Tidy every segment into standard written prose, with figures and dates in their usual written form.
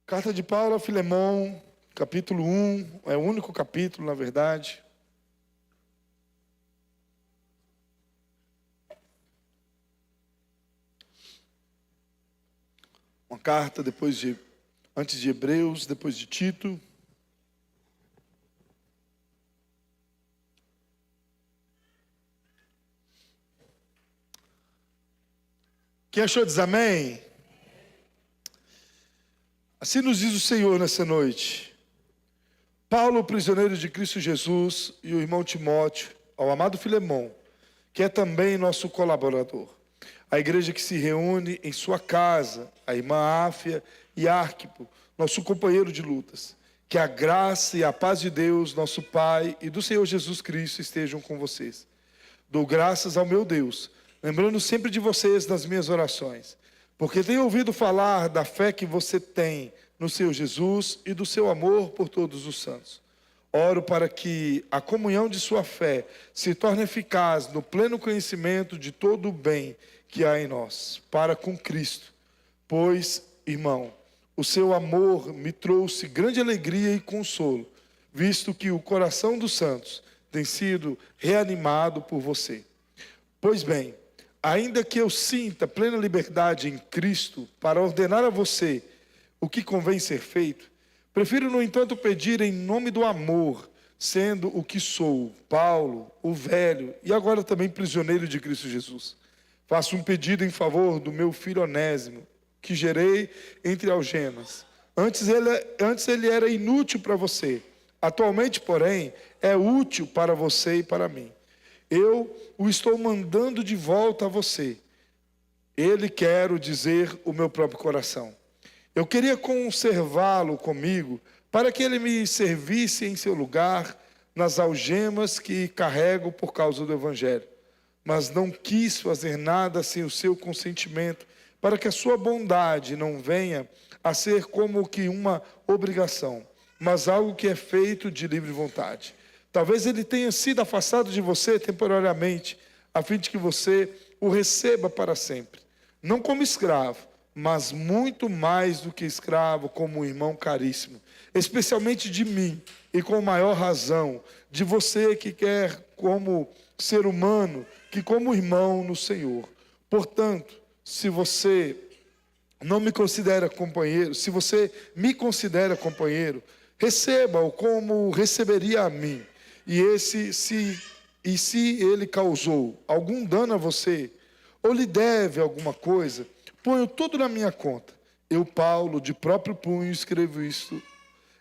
Carta de Paulo a Filemão, capítulo 1, é o único capítulo, na verdade. Uma carta antes de Hebreus, depois de Tito. Quem achou diz amém? Assim nos diz o Senhor nessa noite. Paulo, prisioneiro de Cristo Jesus, e o irmão Timóteo, ao amado Filemão, que é também nosso colaborador. A igreja que se reúne em sua casa, a irmã Áfia e Arquipo, nosso companheiro de lutas. Que a graça e a paz de Deus, nosso Pai, e do Senhor Jesus Cristo estejam com vocês. Dou graças ao meu Deus, lembrando sempre de vocês nas minhas orações, porque tenho ouvido falar da fé que você tem no Senhor Jesus e do seu amor por todos os santos. Oro para que a comunhão de sua fé se torne eficaz no pleno conhecimento de todo o bem que há em nós, para com Cristo. Pois, irmão, o seu amor me trouxe grande alegria e consolo, visto que o coração dos santos tem sido reanimado por você. Pois bem, ainda que eu sinta plena liberdade em Cristo para ordenar a você o que convém ser feito, prefiro, no entanto, pedir em nome do amor, sendo o que sou, Paulo, o velho, e agora também prisioneiro de Cristo Jesus. Faço um pedido em favor do meu filho Onésimo, que gerei entre algemas. Antes ele era inútil para você. Atualmente, porém, é útil para você e para mim. Eu o estou mandando de volta a você. Ele, quero dizer, o meu próprio coração. Eu queria conservá-lo comigo, para que ele me servisse em seu lugar, nas algemas que carrego por causa do Evangelho. Mas não quis fazer nada sem o seu consentimento, para que a sua bondade não venha a ser como que uma obrigação, mas algo que é feito de livre vontade. Talvez ele tenha sido afastado de você temporariamente, a fim de que você o receba para sempre. Não como escravo, mas muito mais do que escravo, como um irmão caríssimo. Especialmente de mim, e com maior razão, de você que quer como ser humano, que como irmão no Senhor. Portanto, se você não me considera companheiro, se você me considera companheiro, receba-o como receberia a mim. Se ele causou algum dano a você, ou lhe deve alguma coisa, ponho tudo na minha conta. Eu, Paulo, de próprio punho, escrevo isto,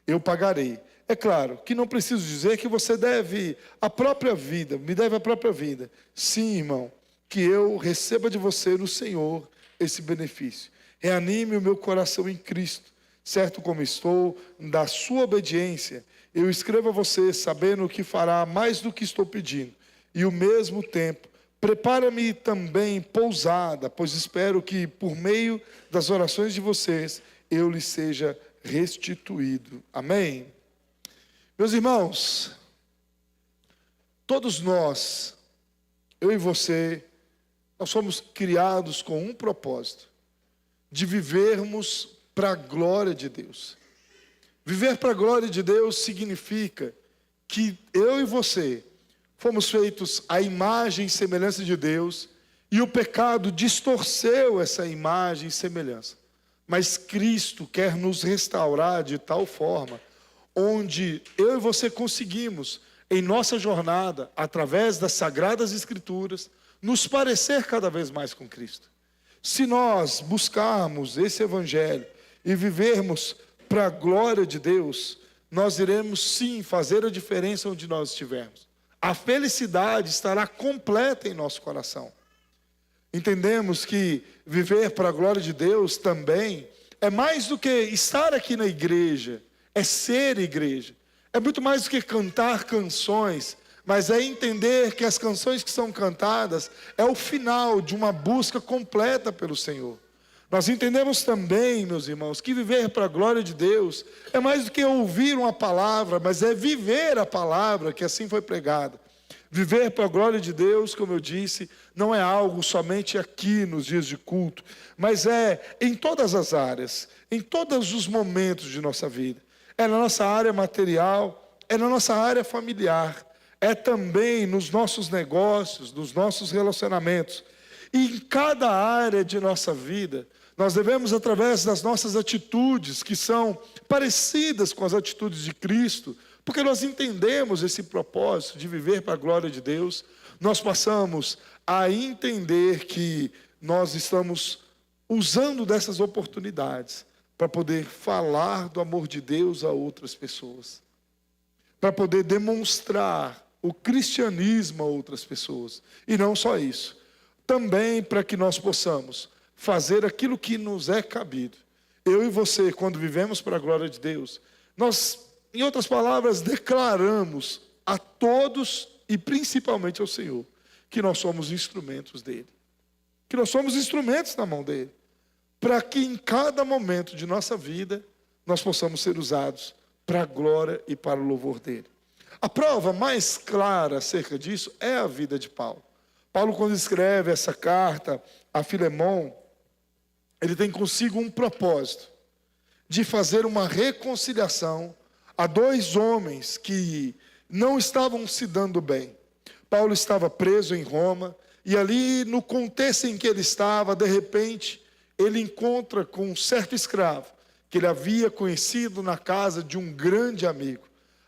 eu pagarei. É claro que não preciso dizer que você deve a própria vida, me deve a própria vida. Sim, irmão, que eu receba de você no Senhor esse benefício. Reanime o meu coração em Cristo, certo como estou, da sua obediência. Eu escrevo a você sabendo que fará mais do que estou pedindo. E ao mesmo tempo, prepara-me também pousada, pois espero que por meio das orações de vocês, eu lhe seja restituído. Amém? Meus irmãos, todos nós, eu e você, nós somos criados com um propósito, de vivermos para a glória de Deus. Viver para a glória de Deus significa que eu e você fomos feitos à imagem e semelhança de Deus, e o pecado distorceu essa imagem e semelhança. Mas Cristo quer nos restaurar de tal forma, onde eu e você conseguimos, em nossa jornada, através das Sagradas Escrituras, nos parecer cada vez mais com Cristo. Se nós buscarmos esse Evangelho e vivermos para a glória de Deus, nós iremos sim fazer a diferença onde nós estivermos. A felicidade estará completa em nosso coração. Entendemos que viver para a glória de Deus também é mais do que estar aqui na igreja, é ser igreja. É muito mais do que cantar canções, mas é entender que as canções que são cantadas é o final de uma busca completa pelo Senhor. Nós entendemos também, meus irmãos, que viver para a glória de Deus é mais do que ouvir uma palavra, mas é viver a palavra que assim foi pregada. Viver para a glória de Deus, como eu disse, não é algo somente aqui nos dias de culto, mas é em todas as áreas, em todos os momentos de nossa vida. É na nossa área material, é na nossa área familiar, é também nos nossos negócios, nos nossos relacionamentos. E em cada área de nossa vida, nós devemos, através das nossas atitudes, que são parecidas com as atitudes de Cristo, porque nós entendemos esse propósito de viver para a glória de Deus, nós passamos a entender que nós estamos usando dessas oportunidades para poder falar do amor de Deus a outras pessoas, para poder demonstrar o cristianismo a outras pessoas. E não só isso, também para que nós possamos fazer aquilo que nos é cabido. Eu e você, quando vivemos para a glória de Deus, nós, em outras palavras, declaramos a todos e principalmente ao Senhor que nós somos instrumentos dele, que nós somos instrumentos na mão dele, para que em cada momento de nossa vida nós possamos ser usados para a glória e para o louvor dele. A prova mais clara acerca disso é a vida de Paulo. Paulo, quando escreve essa carta a Filemão, ele tem consigo um propósito de fazer uma reconciliação a dois homens que não estavam se dando bem. Paulo estava preso em Roma, e ali no contexto em que ele estava, de repente, ele encontra com um certo escravo, que ele havia conhecido na casa de um grande amigo.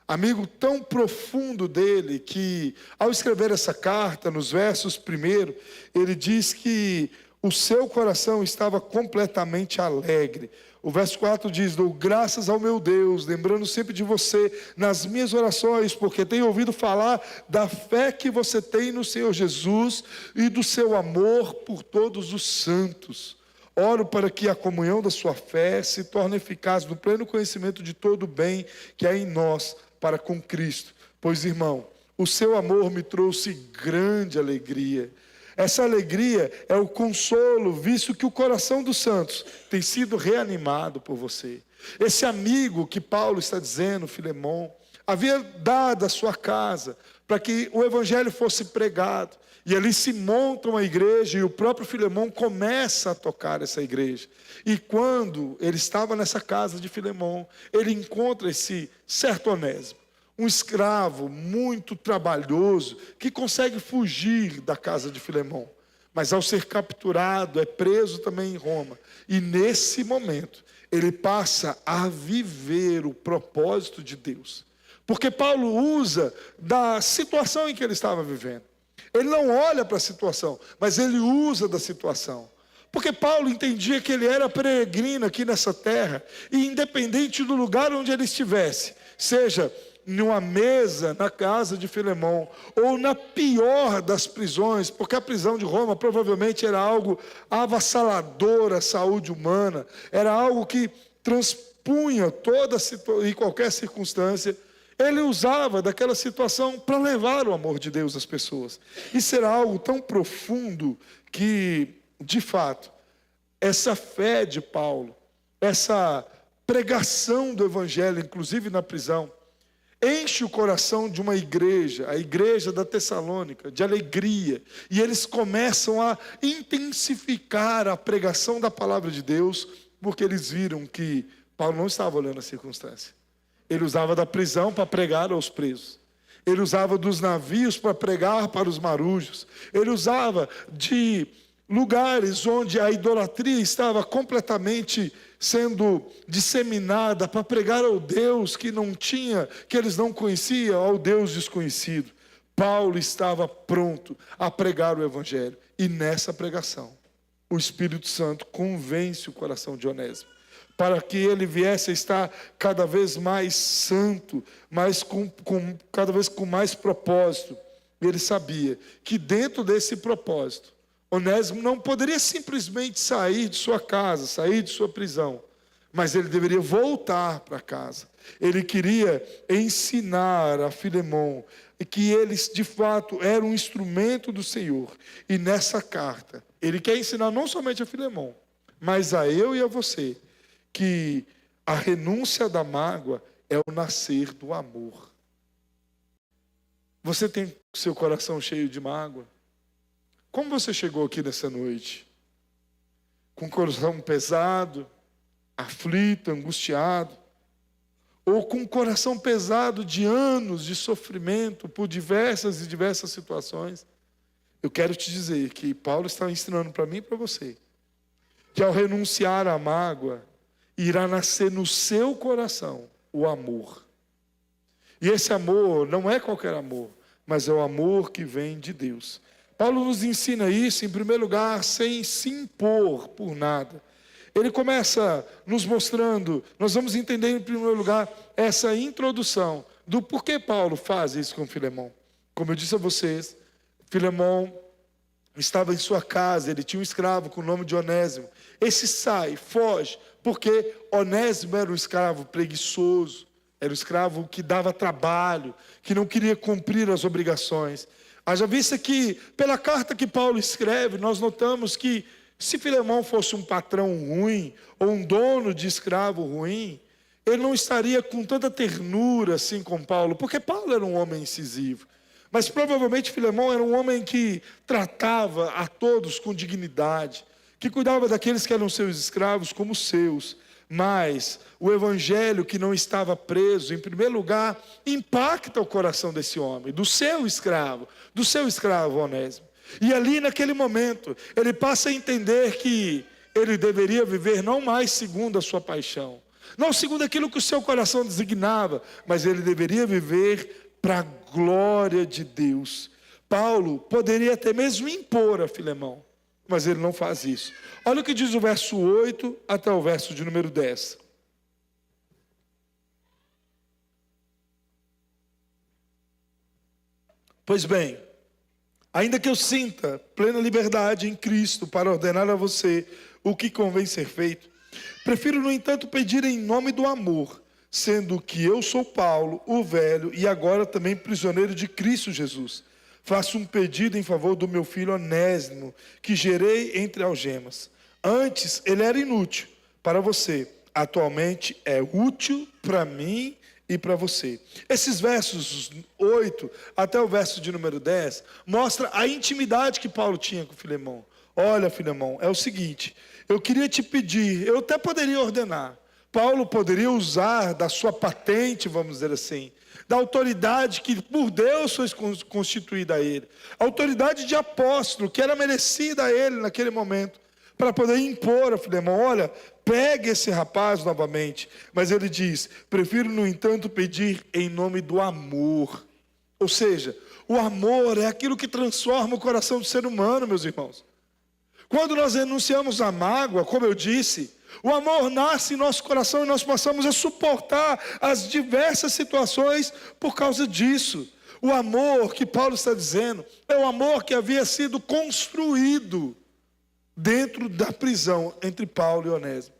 Amigo tão profundo dele, que ao escrever essa carta, nos versos primeiro, ele diz que o seu coração estava completamente alegre. O verso 4 diz: dou graças ao meu Deus, lembrando sempre de você nas minhas orações, porque tenho ouvido falar da fé que você tem no Senhor Jesus e do seu amor por todos os santos. Oro para que a comunhão da sua fé se torne eficaz no pleno conhecimento de todo o bem que há em nós para com Cristo. Pois, irmão, o seu amor me trouxe grande alegria. Essa alegria é o consolo, visto que o coração dos santos tem sido reanimado por você. Esse amigo que Paulo está dizendo, Filemão, havia dado a sua casa para que o evangelho fosse pregado. E ali se monta uma igreja e o próprio Filemão começa a tocar essa igreja. E quando ele estava nessa casa de Filemão, ele encontra esse certo Onésimo, um escravo muito trabalhoso, que consegue fugir da casa de Filemão. Mas ao ser capturado, é preso também em Roma. E nesse momento, ele passa a viver o propósito de Deus. Porque Paulo usa da situação em que ele estava vivendo. Ele não olha para a situação, mas ele usa da situação. Porque Paulo entendia que ele era peregrino aqui nessa terra, e independente do lugar onde ele estivesse, seja numa mesa na casa de Filemão, ou na pior das prisões, porque a prisão de Roma provavelmente era algo avassalador à saúde humana, era algo que transpunha toda e qualquer circunstância. Ele usava daquela situação para levar o amor de Deus às pessoas. Isso era algo tão profundo que, de fato, essa fé de Paulo, essa pregação do evangelho, inclusive na prisão, enche o coração de uma igreja, a igreja da Tessalônica, de alegria. E eles começam a intensificar a pregação da palavra de Deus, porque eles viram que Paulo não estava olhando a circunstância. Ele usava da prisão para pregar aos presos. Ele usava dos navios para pregar para os marujos. Ele usava de lugares onde a idolatria estava completamente sendo disseminada para pregar ao Deus que não tinha, que eles não conheciam, ao Deus desconhecido. Paulo estava pronto a pregar o evangelho. E nessa pregação, o Espírito Santo convence o coração de Onésimo, para que ele viesse a estar cada vez mais santo, cada vez com mais propósito. Ele sabia que dentro desse propósito, Onésimo não poderia simplesmente sair de sua casa, sair de sua prisão, mas ele deveria voltar para casa. Ele queria ensinar a Filemão que eles de fato eram um instrumento do Senhor. E nessa carta, ele quer ensinar não somente a Filemão, mas a eu e a você, que a renúncia da mágoa é o nascer do amor. Você tem seu coração cheio de mágoa? Como você chegou aqui nessa noite? Com o coração pesado, aflito, angustiado? Ou com o coração pesado de anos de sofrimento por diversas e diversas situações? Eu quero te dizer que Paulo está ensinando para mim e para você que ao renunciar à mágoa, irá nascer no seu coração o amor. E esse amor não é qualquer amor, mas é o amor que vem de Deus. Paulo nos ensina isso, em primeiro lugar, sem se impor por nada. Ele começa nos mostrando, nós vamos entender em primeiro lugar essa introdução do porquê Paulo faz isso com Filemão. Como eu disse a vocês, Filemão estava em sua casa, ele tinha um escravo com o nome de Onésimo. Esse sai, foge, porque Onésimo era um escravo preguiçoso, era um escravo que dava trabalho, que não queria cumprir as obrigações. Haja vista que, pela carta que Paulo escreve, nós notamos que se Filemão fosse um patrão ruim, ou um dono de escravo ruim, ele não estaria com tanta ternura assim com Paulo, porque Paulo era um homem incisivo. Mas provavelmente Filemão era um homem que tratava a todos com dignidade, que cuidava daqueles que eram seus escravos como seus. Mas o evangelho que não estava preso, em primeiro lugar, impacta o coração desse homem, do seu escravo Onésimo. E ali naquele momento, ele passa a entender que ele deveria viver não mais segundo a sua paixão, não segundo aquilo que o seu coração designava, mas ele deveria viver para a glória de Deus. Paulo poderia até mesmo impor a Filemão, mas ele não faz isso. Olha o que diz o verso 8 até o verso de número 10. Pois bem, ainda que eu sinta plena liberdade em Cristo para ordenar a você o que convém ser feito, prefiro, no entanto, pedir em nome do amor, sendo que eu sou Paulo, o velho, e agora também prisioneiro de Cristo Jesus. Faço um pedido em favor do meu filho Onésimo, que gerei entre algemas. Antes ele era inútil para você, atualmente é útil para mim e para você. Esses versos 8 até o verso de número 10 mostra a intimidade que Paulo tinha com Filemão. Olha, Filemão, é o seguinte, eu queria te pedir, eu até poderia ordenar, Paulo poderia usar da sua patente, vamos dizer assim, da autoridade que por Deus foi constituída a ele, a autoridade de apóstolo que era merecida a ele naquele momento, para poder impor a Filemão, olha, pegue esse rapaz novamente. Mas ele diz, prefiro no entanto pedir em nome do amor. Ou seja, o amor é aquilo que transforma o coração do ser humano, meus irmãos. Quando nós renunciamos à mágoa, como eu disse, o amor nasce em nosso coração e nós passamos a suportar as diversas situações por causa disso. O amor que Paulo está dizendo é o amor que havia sido construído dentro da prisão entre Paulo e Onésimo.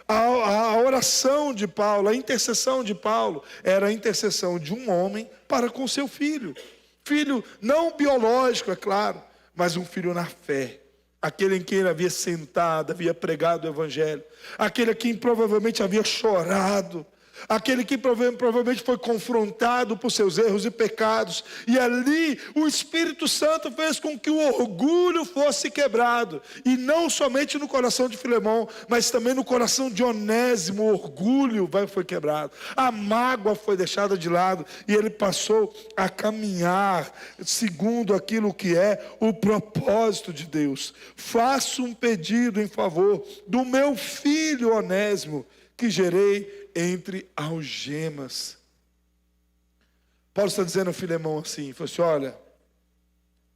A oração de Paulo, a intercessão de Paulo era a intercessão de um homem para com seu filho. Filho não biológico, é claro, mas um filho na fé. Aquele em quem ele havia sentado, havia pregado o evangelho. Aquele a quem provavelmente havia chorado. Aquele que provavelmente foi confrontado por seus erros e pecados. E ali o Espírito Santo fez com que o orgulho fosse quebrado. E não somente no coração de Filemão, mas também no coração de Onésimo. O orgulho foi quebrado. A mágoa foi deixada de lado. E ele passou a caminhar segundo aquilo que é o propósito de Deus. Faço um pedido em favor do meu filho Onésimo, que gerei entre algemas. Paulo está dizendo a Filemão assim, falou assim, olha,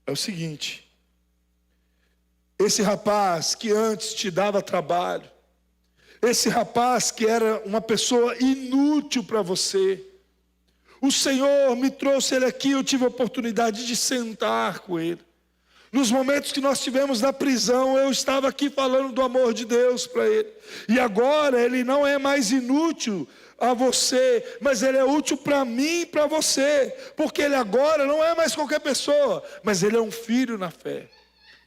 é o seguinte, esse rapaz que antes te dava trabalho, esse rapaz que era uma pessoa inútil para você, o Senhor me trouxe ele aqui, eu tive a oportunidade de sentar com ele. Nos momentos que nós tivemos na prisão, eu estava aqui falando do amor de Deus para ele. E agora ele não é mais inútil a você, mas ele é útil para mim e para você. Porque ele agora não é mais qualquer pessoa, mas ele é um filho na fé.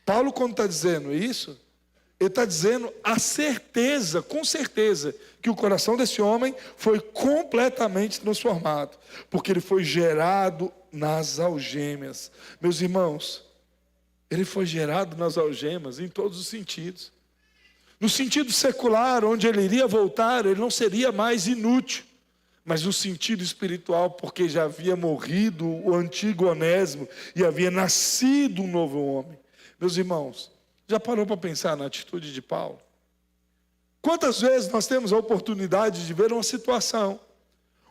Paulo, quando está dizendo isso, ele está dizendo a certeza, com certeza, que o coração desse homem foi completamente transformado. Porque ele foi gerado nas algemas. Meus irmãos, ele foi gerado nas algemas em todos os sentidos. No sentido secular, onde ele iria voltar, ele não seria mais inútil. Mas no sentido espiritual, porque já havia morrido o antigo Onésimo e havia nascido um novo homem. Meus irmãos, já parou para pensar na atitude de Paulo? Quantas vezes nós temos a oportunidade de ver uma situação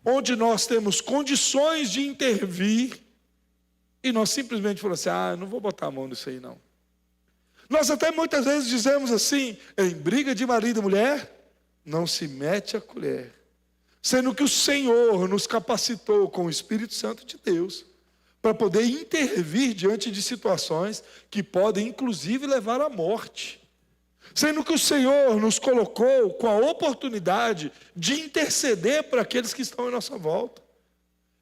onde nós temos condições de intervir e nós simplesmente falamos assim, não vou botar a mão nisso aí não. Nós até muitas vezes dizemos assim, em briga de marido e mulher, não se mete a colher. Sendo que o Senhor nos capacitou com o Espírito Santo de Deus para poder intervir diante de situações que podem inclusive levar à morte. Sendo que o Senhor nos colocou com a oportunidade de interceder para aqueles que estão em nossa volta.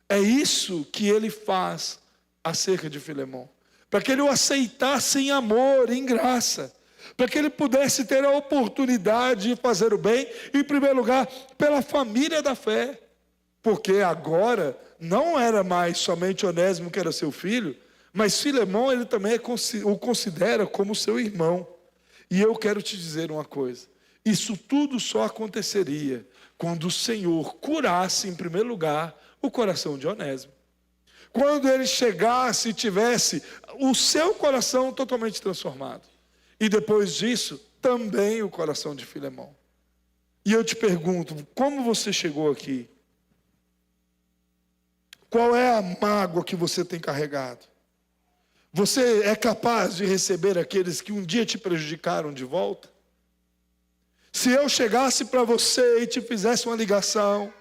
É isso que ele faz acerca de Filemão. Para que ele o aceitasse em amor, em graça. Para que ele pudesse ter a oportunidade de fazer o bem, em primeiro lugar, pela família da fé. Porque agora não era mais somente Onésimo que era seu filho, mas Filemão ele também o considera como seu irmão. E eu quero te dizer uma coisa, isso tudo só aconteceria quando o Senhor curasse em primeiro lugar o coração de Onésimo. Quando ele chegasse e tivesse o seu coração totalmente transformado. E depois disso, também o coração de Filemão. E eu te pergunto, como você chegou aqui? Qual é a mágoa que você tem carregado? Você é capaz de receber aqueles que um dia te prejudicaram de volta? Se eu chegasse para você e te fizesse uma ligação,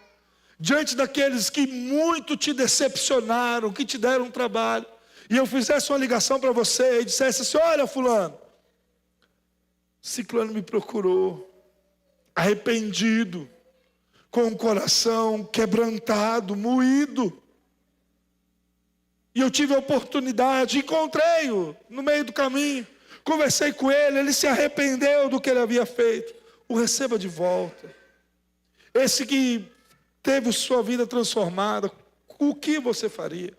diante daqueles que muito te decepcionaram, que te deram trabalho, e eu fizesse uma ligação para você e dissesse assim, olha fulano, Ciclano me procurou, arrependido, com o coração quebrantado, moído. E eu tive a oportunidade, encontrei-o no meio do caminho, conversei com ele, ele se arrependeu do que ele havia feito. O receba de volta. Esse que teve sua vida transformada, o que você faria?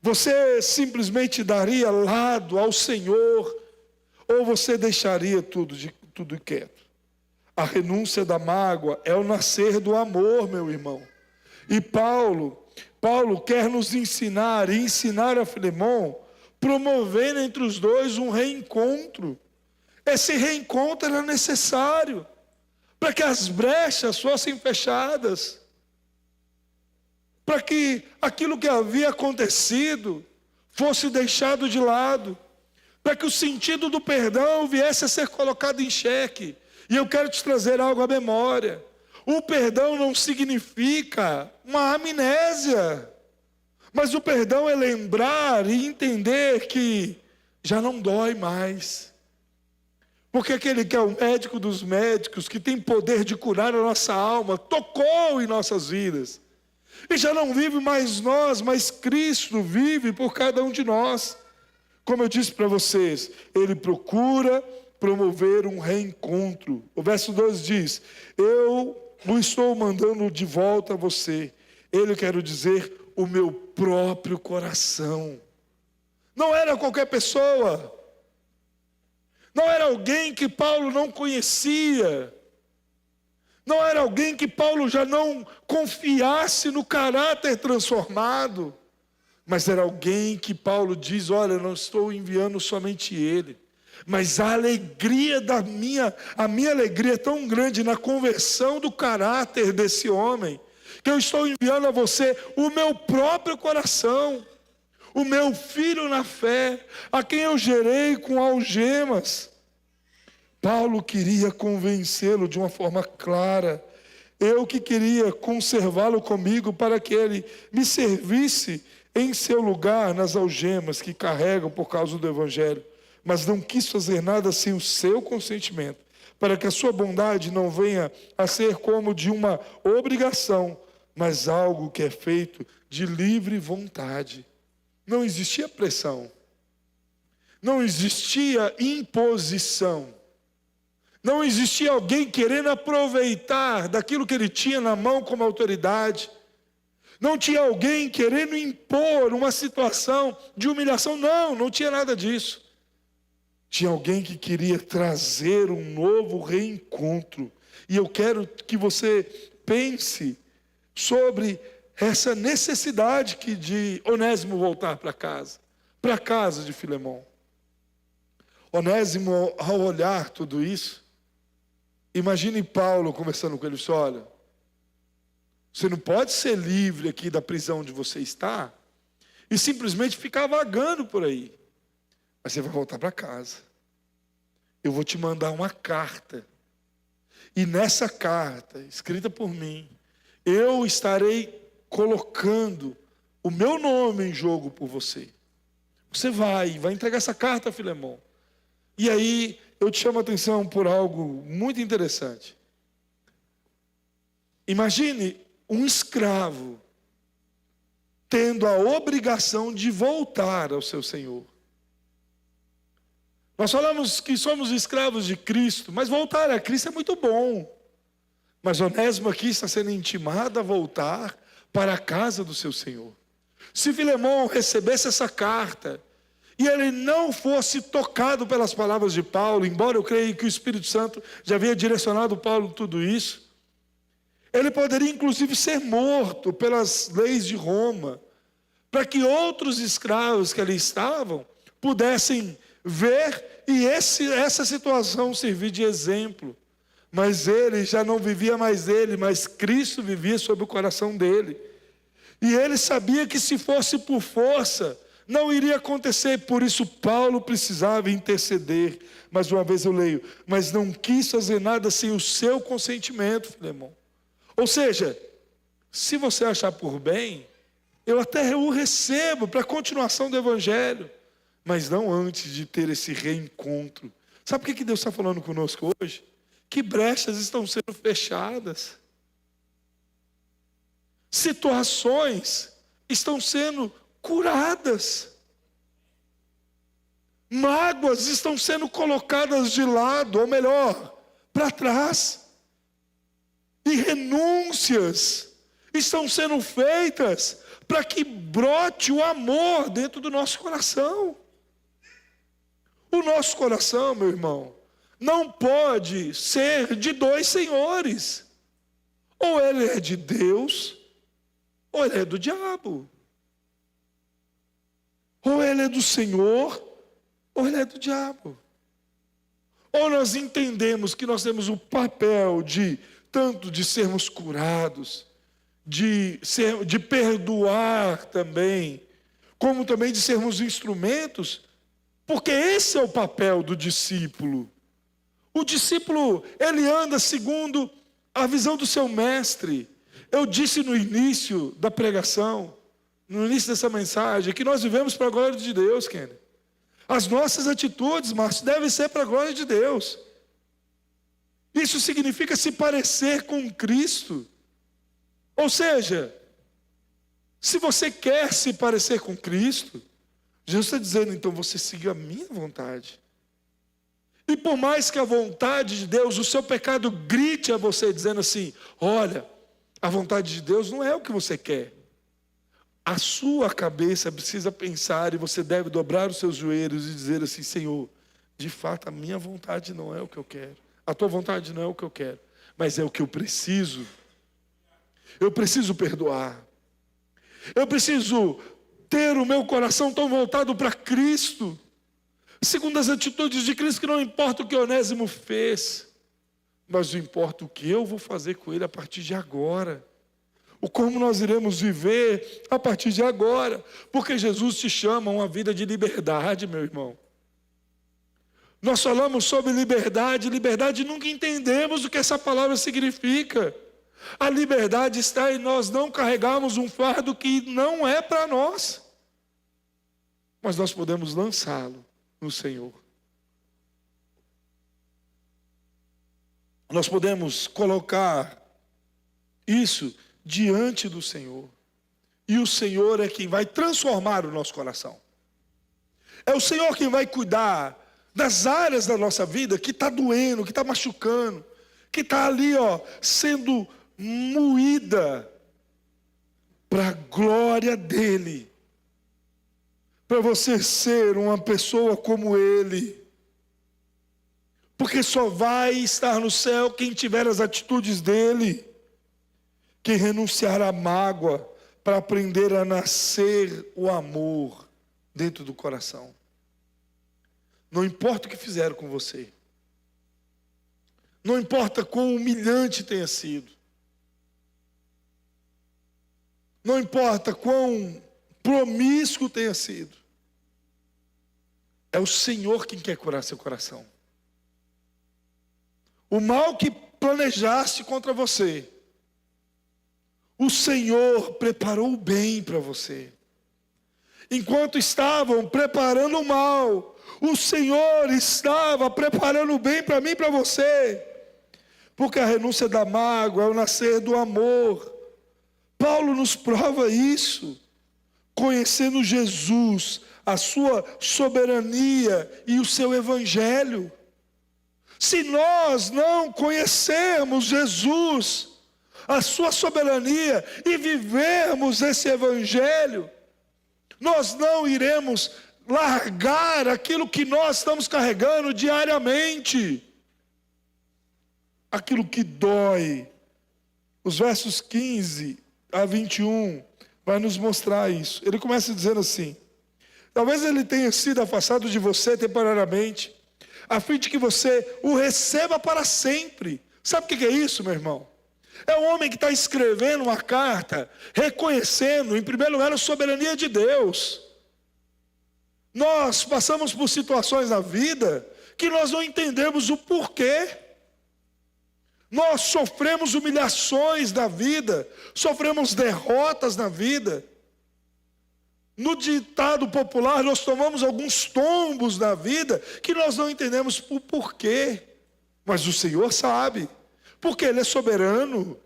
Você simplesmente daria lado ao Senhor, ou você deixaria tudo quieto? A renúncia da mágoa é o nascer do amor, meu irmão. E Paulo quer nos ensinar e ensinar a Filemão, promovendo entre os dois um reencontro. Esse reencontro era necessário para que as brechas fossem fechadas, para que aquilo que havia acontecido fosse deixado de lado, para que o sentido do perdão viesse a ser colocado em xeque. E eu quero te trazer algo à memória. O perdão não significa uma amnésia, mas o perdão é lembrar e entender que já não dói mais. Porque aquele que é o médico dos médicos, que tem poder de curar a nossa alma, tocou em nossas vidas. E já não vive mais nós, mas Cristo vive por cada um de nós. Como eu disse para vocês, ele procura promover um reencontro. O verso 12 diz, eu o estou mandando de volta a você. Ele, quero dizer, o meu próprio coração. Não era qualquer pessoa. Não era alguém que Paulo não conhecia. Não era alguém que Paulo já não confiasse no caráter transformado. Mas era alguém que Paulo diz, olha, eu não estou enviando somente ele. Mas a alegria a minha alegria é tão grande na conversão do caráter desse homem, que eu estou enviando a você o meu próprio coração, o meu filho na fé, a quem eu gerei com algemas. Paulo queria convencê-lo de uma forma clara. Eu que queria conservá-lo comigo para que ele me servisse em seu lugar nas algemas que carregam por causa do Evangelho. Mas não quis fazer nada sem o seu consentimento, para que a sua bondade não venha a ser como de uma obrigação, mas algo que é feito de livre vontade. Não existia pressão, não existia imposição, não existia alguém querendo aproveitar daquilo que ele tinha na mão como autoridade, Não tinha alguém querendo impor uma situação de humilhação. Não tinha nada disso. Tinha alguém que queria trazer um novo reencontro. E eu quero que você pense sobre essa necessidade de Onésimo voltar para a casa de Filemão. Onésimo, ao olhar tudo isso, imagine Paulo conversando com ele, disse, olha, você não pode ser livre aqui da prisão onde você está e simplesmente ficar vagando por aí. Mas você vai voltar para casa. Eu vou te mandar uma carta. E nessa carta, escrita por mim, eu estarei colocando o meu nome em jogo por você. Você vai entregar essa carta a Filemão. E aí, eu te chamo a atenção por algo muito interessante. Imagine um escravo tendo a obrigação de voltar ao seu senhor. Nós falamos que somos escravos de Cristo, mas voltar a Cristo é muito bom. Mas Onésimo aqui está sendo intimado a voltar para a casa do seu senhor. Se Filemão recebesse essa carta e ele não fosse tocado pelas palavras de Paulo, embora eu creia que o Espírito Santo já havia direcionado Paulo tudo isso, ele poderia inclusive ser morto pelas leis de Roma, para que outros escravos que ali estavam pudessem ver e essa situação servir de exemplo. Mas ele já não vivia mais ele, mas Cristo vivia sobre o coração dele. E ele sabia que se fosse por força, não iria acontecer, por isso Paulo precisava interceder. Mais uma vez eu leio, mas não quis fazer nada sem o seu consentimento, Filemão. Ou seja, se você achar por bem, eu até o recebo para a continuação do Evangelho, mas não antes de ter esse reencontro. Sabe por que Deus está falando conosco hoje? Que brechas estão sendo fechadas. Situações estão sendo curadas. Mágoas estão sendo colocadas de lado, ou melhor, para trás. E renúncias estão sendo feitas para que brote o amor dentro do nosso coração. O nosso coração, meu irmão, não pode ser de dois senhores. Ou ele é de Deus, ou ele é do diabo. Ou ele é do Senhor, ou ele é do diabo. Ou nós entendemos que nós temos o papel tanto de sermos curados, de perdoar também, como também de sermos instrumentos, porque esse é o papel do discípulo. O discípulo, ele anda segundo a visão do seu mestre. Eu disse no início da pregação, no início dessa mensagem, que nós vivemos para a glória de Deus, Kenny. As nossas atitudes, Márcio, devem ser para a glória de Deus. Isso significa se parecer com Cristo. Ou seja, se você quer se parecer com Cristo, Jesus está dizendo, então você siga a minha vontade. E por mais que a vontade de Deus, o seu pecado grite a você dizendo assim, olha, a vontade de Deus não é o que você quer. A sua cabeça precisa pensar e você deve dobrar os seus joelhos e dizer assim, Senhor, de fato a minha vontade não é o que eu quero. A tua vontade não é o que eu quero, mas é o que eu preciso. Eu preciso perdoar. Eu preciso ter o meu coração tão voltado para Cristo, segundo as atitudes de Cristo, que não importa o que Onésimo fez, mas não importa o que eu vou fazer com ele a partir de agora. O como nós iremos viver a partir de agora. Porque Jesus te chama a uma vida de liberdade, meu irmão. Nós falamos sobre liberdade, nunca entendemos o que essa palavra significa. A liberdade está em nós não carregarmos um fardo que não é para nós. Mas nós podemos lançá-lo no Senhor. Nós podemos colocar isso diante do Senhor. E o Senhor é quem vai transformar o nosso coração. É o Senhor quem vai cuidar das áreas da nossa vida que está doendo, que está machucando, que está ali, sendo moída para a glória dele, para você ser uma pessoa como ele. Porque só vai estar no céu quem tiver as atitudes dele, quem renunciar à mágoa para aprender a nascer o amor dentro do coração. Não importa o que fizeram com você, não importa quão humilhante tenha sido, não importa quão promíscuo tenha sido, é o Senhor quem quer curar seu coração. O mal que planejaste contra você, o Senhor preparou o bem para você. Enquanto estavam preparando o mal, o Senhor estava preparando o bem para mim e para você. Porque a renúncia da mágoa é o nascer do amor. Paulo nos prova isso, conhecendo Jesus, a sua soberania e o seu evangelho. Se nós não conhecermos Jesus, a sua soberania, e vivermos esse evangelho, nós não iremos largar aquilo que nós estamos carregando diariamente, aquilo que dói. Os versos 15 a 21 vai nos mostrar isso. Ele começa dizendo assim: talvez ele tenha sido afastado de você temporariamente, a fim de que você o receba para sempre. Sabe o que é isso, meu irmão? É um homem que está escrevendo uma carta, reconhecendo, em primeiro lugar, a soberania de Deus. Nós passamos por situações na vida que nós não entendemos o porquê. Nós sofremos humilhações na vida, sofremos derrotas na vida. No ditado popular, nós tomamos alguns tombos na vida que nós não entendemos o porquê. Mas o Senhor sabe, porque Ele é soberano,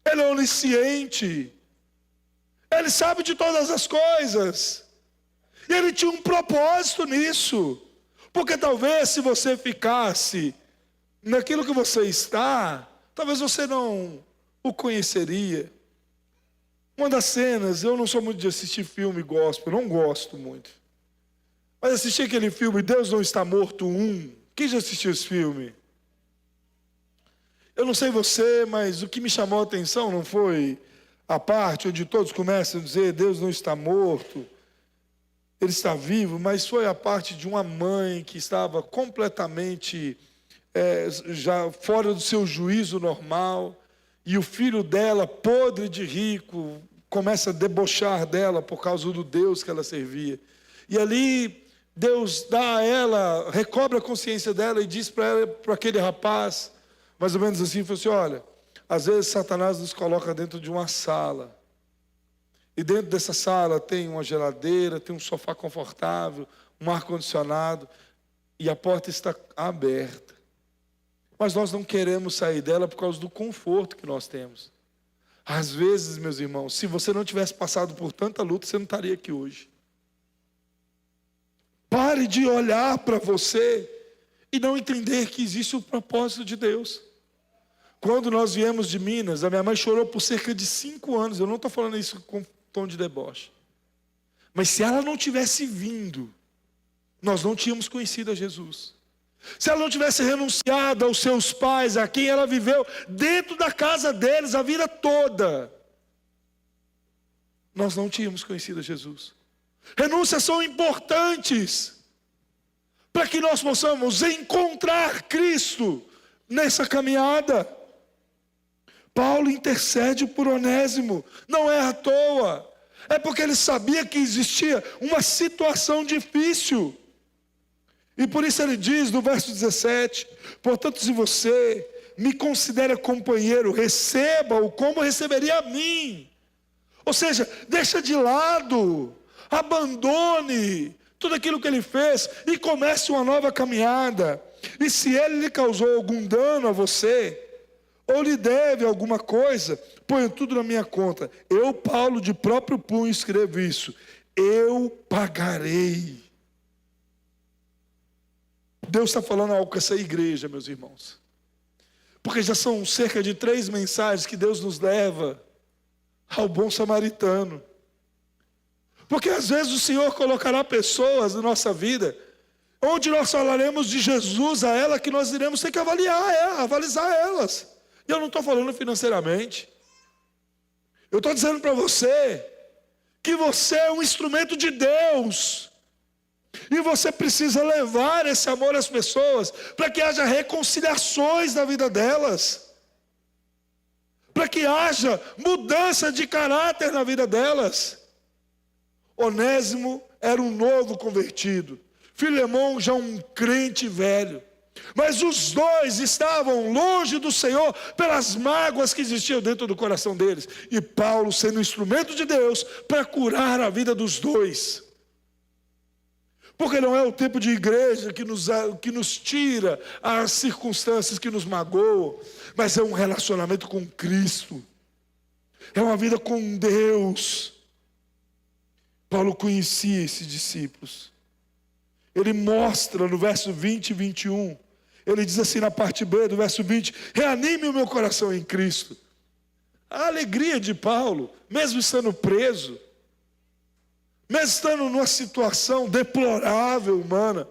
Ele é onisciente, Ele sabe de todas as coisas. E Ele tinha um propósito nisso. Porque talvez se você ficasse naquilo que você está, talvez você não o conheceria. Uma das cenas, eu não sou muito de assistir filme gospel, não gosto muito. Mas assisti aquele filme Deus Não Está Morto 1. Quem já assistiu esse filme? Eu não sei você, mas o que me chamou a atenção não foi a parte onde todos começam a dizer Deus não está morto, Ele está vivo, mas foi a parte de uma mãe que estava completamente já fora do seu juízo normal, e o filho dela, podre de rico, começa a debochar dela por causa do Deus que ela servia. E ali Deus dá a ela, recobre a consciência dela e diz para aquele rapaz, mais ou menos assim, falou assim: olha, às vezes Satanás nos coloca dentro de uma sala, e dentro dessa sala tem uma geladeira, tem um sofá confortável, um ar-condicionado, e a porta está aberta. Mas nós não queremos sair dela por causa do conforto que nós temos. Às vezes, meus irmãos, se você não tivesse passado por tanta luta, você não estaria aqui hoje. Pare de olhar para você e não entender que existe o propósito de Deus. Quando nós viemos de Minas, a minha mãe chorou por cerca de 5 anos. Eu não estou falando isso com tom de deboche. Mas se ela não tivesse vindo, nós não tínhamos conhecido a Jesus. Se ela não tivesse renunciado aos seus pais, a quem ela viveu dentro da casa deles a vida toda, nós não tínhamos conhecido a Jesus. Renúncias são importantes para que nós possamos encontrar Cristo nessa caminhada. Paulo intercede por Onésimo, não é à toa, é porque ele sabia que existia uma situação difícil. E por isso ele diz no verso 17: portanto, se você me considera companheiro, receba-o como receberia a mim. Ou seja, deixa de lado, abandone tudo aquilo que ele fez e comece uma nova caminhada. E se ele lhe causou algum dano a você, ou lhe deve alguma coisa, ponha tudo na minha conta. Eu, Paulo, de próprio punho escrevo isso: eu pagarei. Deus está falando algo com essa igreja, meus irmãos. Porque já são cerca de 3 mensagens que Deus nos leva ao bom samaritano. Porque às vezes o Senhor colocará pessoas na nossa vida, onde nós falaremos de Jesus a ela, que nós iremos ter que avalizar elas. E eu não estou falando financeiramente. Eu estou dizendo para você, que você é um instrumento de Deus. E você precisa levar esse amor às pessoas, para que haja reconciliações na vida delas. Para que haja mudança de caráter na vida delas. Onésimo era um novo convertido. Filemão já um crente velho. Mas os dois estavam longe do Senhor pelas mágoas que existiam dentro do coração deles. E Paulo sendo instrumento de Deus para curar a vida dos dois. Porque não é o tipo de igreja que nos tira as circunstâncias que nos magoam, mas é um relacionamento com Cristo. É uma vida com Deus. Paulo conhecia esses discípulos. Ele mostra no verso 20 e 21, ele diz assim na parte B do verso 20, reanime o meu coração em Cristo. A alegria de Paulo, mesmo estando preso, mesmo estando numa situação deplorável, humana.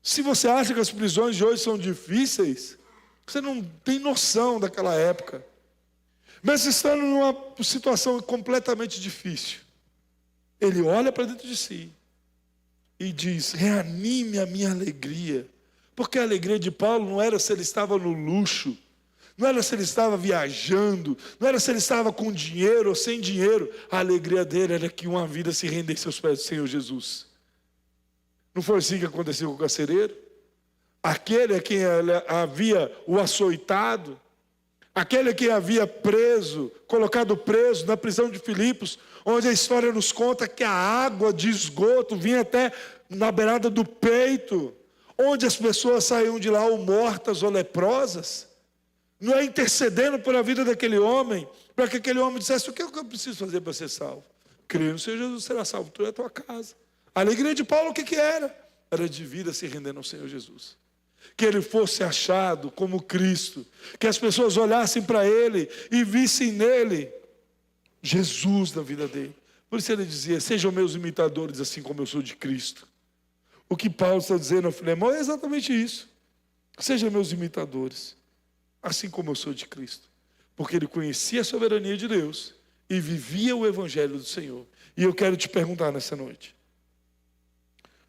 Se você acha que as prisões de hoje são difíceis, você não tem noção daquela época. Mesmo estando numa situação completamente difícil, ele olha para dentro de si e diz, reanime a minha alegria. Porque a alegria de Paulo não era se ele estava no luxo, não era se ele estava viajando, não era se ele estava com dinheiro ou sem dinheiro. A alegria dele era que uma vida se rendesse aos pés do Senhor Jesus. Não foi assim que aconteceu com o carcereiro? Aquele a quem havia o açoitado, aquele a quem havia colocado preso na prisão de Filipos, onde a história nos conta que a água de esgoto vinha até na beirada do peito, onde as pessoas saíam de lá ou mortas ou leprosas. Não é intercedendo pela vida daquele homem, para que aquele homem dissesse, o que eu preciso fazer para ser salvo? Crer no Senhor Jesus, será salvo, tu e a tua casa. A alegria de Paulo o que era? Era de vida se rendendo ao Senhor Jesus. Que ele fosse achado como Cristo, que as pessoas olhassem para ele e vissem nele Jesus na vida dele. Por isso ele dizia, sejam meus imitadores assim como eu sou de Cristo. O que Paulo está dizendo a Filemão é exatamente isso. Sejam meus imitadores, assim como eu sou de Cristo. Porque ele conhecia a soberania de Deus e vivia o evangelho do Senhor. E eu quero te perguntar nessa noite,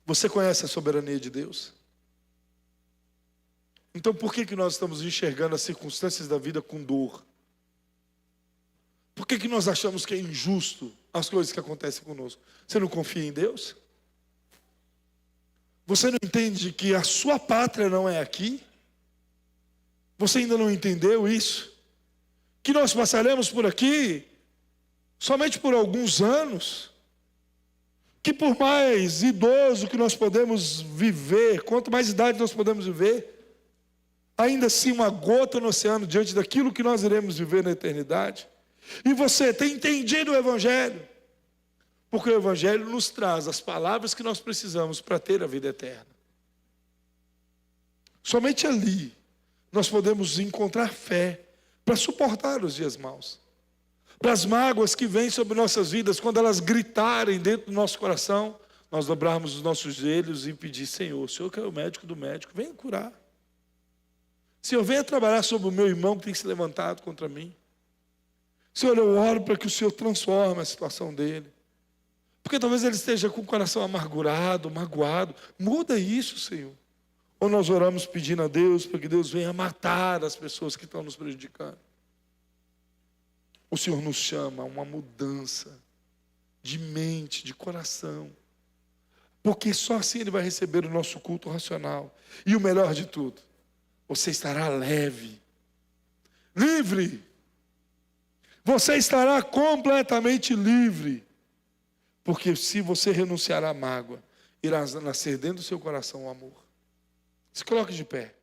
você conhece a soberania de Deus? Então por que nós estamos enxergando as circunstâncias da vida com dor? Por que nós achamos que é injusto as coisas que acontecem conosco? Você não confia em Deus? Você não entende que a sua pátria não é aqui? Você ainda não entendeu isso? Que nós passaremos por aqui somente por alguns anos? Que por mais idoso que nós podemos viver, quanto mais idade nós podemos viver, ainda assim uma gota no oceano diante daquilo que nós iremos viver na eternidade. E você tem entendido o Evangelho? Porque o Evangelho nos traz as palavras que nós precisamos para ter a vida eterna. Somente ali nós podemos encontrar fé para suportar os dias maus. Para as mágoas que vêm sobre nossas vidas, quando elas gritarem dentro do nosso coração, nós dobrarmos os nossos joelhos e pedir, Senhor, o Senhor que é o médico do médico, venha curar. Senhor, venha trabalhar sobre o meu irmão que tem se levantado contra mim. Senhor, eu oro para que o Senhor transforme a situação dele. Porque talvez ele esteja com o coração amargurado, magoado. Muda isso, Senhor. Ou nós oramos pedindo a Deus para que Deus venha matar as pessoas que estão nos prejudicando. O Senhor nos chama a uma mudança de mente, de coração. Porque só assim Ele vai receber o nosso culto racional. E o melhor de tudo, você estará leve, livre. Você estará completamente livre. Porque se você renunciar à mágoa, irá nascer dentro do seu coração o amor. Se coloque de pé.